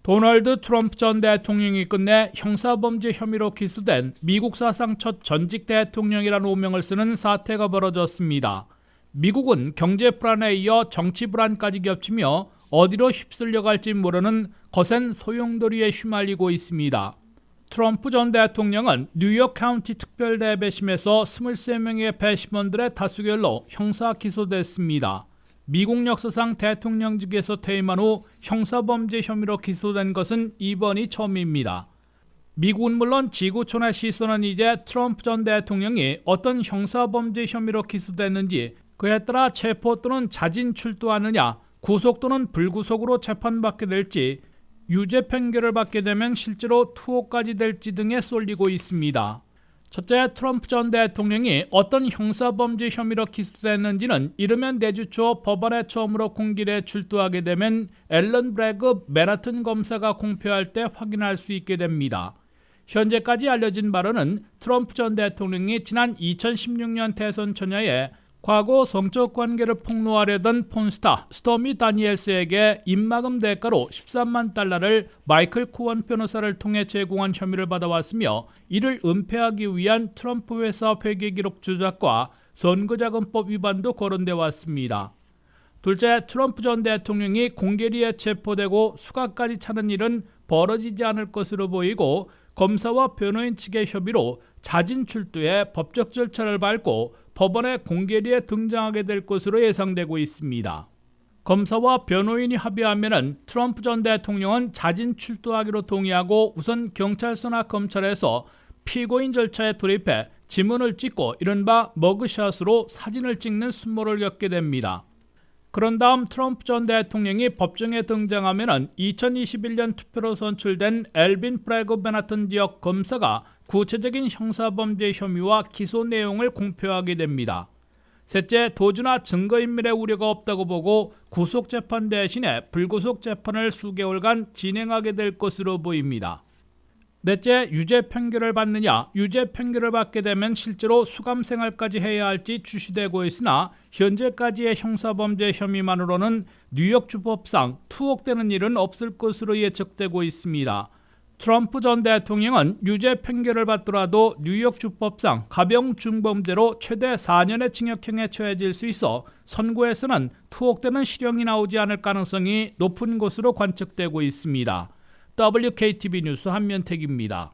도널드 트럼프 전 대통령이 끝내 형사범죄 혐의로 기소된 미국 사상 첫 전직 대통령이라는 오명을 쓰는 사태가 벌어졌습니다. 미국은 경제 불안에 이어 정치 불안까지 겹치며 어디로 휩쓸려 갈지 모르는 거센 소용돌이에 휘말리고 있습니다. 트럼프 전 대통령은 뉴욕 카운티 특별대배심에서 23명의 배심원들의 다수결로 형사 기소됐습니다. 미국 역사상 대통령직에서 퇴임한 후 형사범죄 혐의로 기소된 것은 이번이 처음입니다. 미국은 물론 지구촌의 시선은 이제 트럼프 전 대통령이 어떤 형사범죄 혐의로 기소됐는지, 그에 따라 체포 또는 자진 출두하느냐, 구속 또는 불구속으로 재판받게 될지, 유죄 판결을 받게 되면 실제로 투옥까지 될지 등에 쏠리고 있습니다. 첫째, 트럼프 전 대통령이 어떤 형사범죄 혐의로 기소됐는지는 이르면 내주 초 법원에 처음으로 공길에 출두하게 되면 앨런 브래그 맨하튼 검사가 공표할 때 확인할 수 있게 됩니다. 현재까지 알려진 바로는 트럼프 전 대통령이 지난 2016년 대선 전야에 과거 성적 관계를 폭로하려던 폰스타 스토미 다니엘스에게 입막음 대가로 13만 달러를 마이클 코언 변호사를 통해 제공한 혐의를 받아왔으며, 이를 은폐하기 위한 트럼프 회사 회계기록 조작과 선거자금법 위반도 거론돼 왔습니다. 둘째, 트럼프 전 대통령이 공개리에 체포되고 수감까지 차는 일은 벌어지지 않을 것으로 보이고, 검사와 변호인 측의 협의로 자진 출두해 법적 절차를 밟고 법원의 공개리에 등장하게 될 것으로 예상되고 있습니다. 검사와 변호인이 합의하면 트럼프 전 대통령은 자진 출두하기로 동의하고 우선 경찰서나 검찰에서 피고인 절차에 돌입해 지문을 찍고 이른바 머그샷으로 사진을 찍는 순모를 겪게 됩니다. 그런 다음 트럼프 전 대통령이 법정에 등장하면 2021년 투표로 선출된 엘빈 브래그 맨하튼 지역 검사가 구체적인 형사범죄 혐의와 기소 내용을 공표하게 됩니다. 셋째, 도주나 증거인멸의 우려가 없다고 보고 구속재판 대신에 불구속 재판을 수개월간 진행하게 될 것으로 보입니다. 넷째, 유죄 판결을 받느냐, 유죄 판결을 받게 되면 실제로 수감 생활까지 해야 할지 추시되고 있으나 현재까지의 형사범죄 혐의만으로는 뉴욕주법상 투옥되는 일은 없을 것으로 예측되고 있습니다. 트럼프 전 대통령은 유죄 판결을 받더라도 뉴욕주법상 가벼운 중범죄로 최대 4년의 징역형에 처해질 수 있어 선고에서는 투옥되는 실형이 나오지 않을 가능성이 높은 것으로 관측되고 있습니다. WKTV 뉴스 한면택입니다.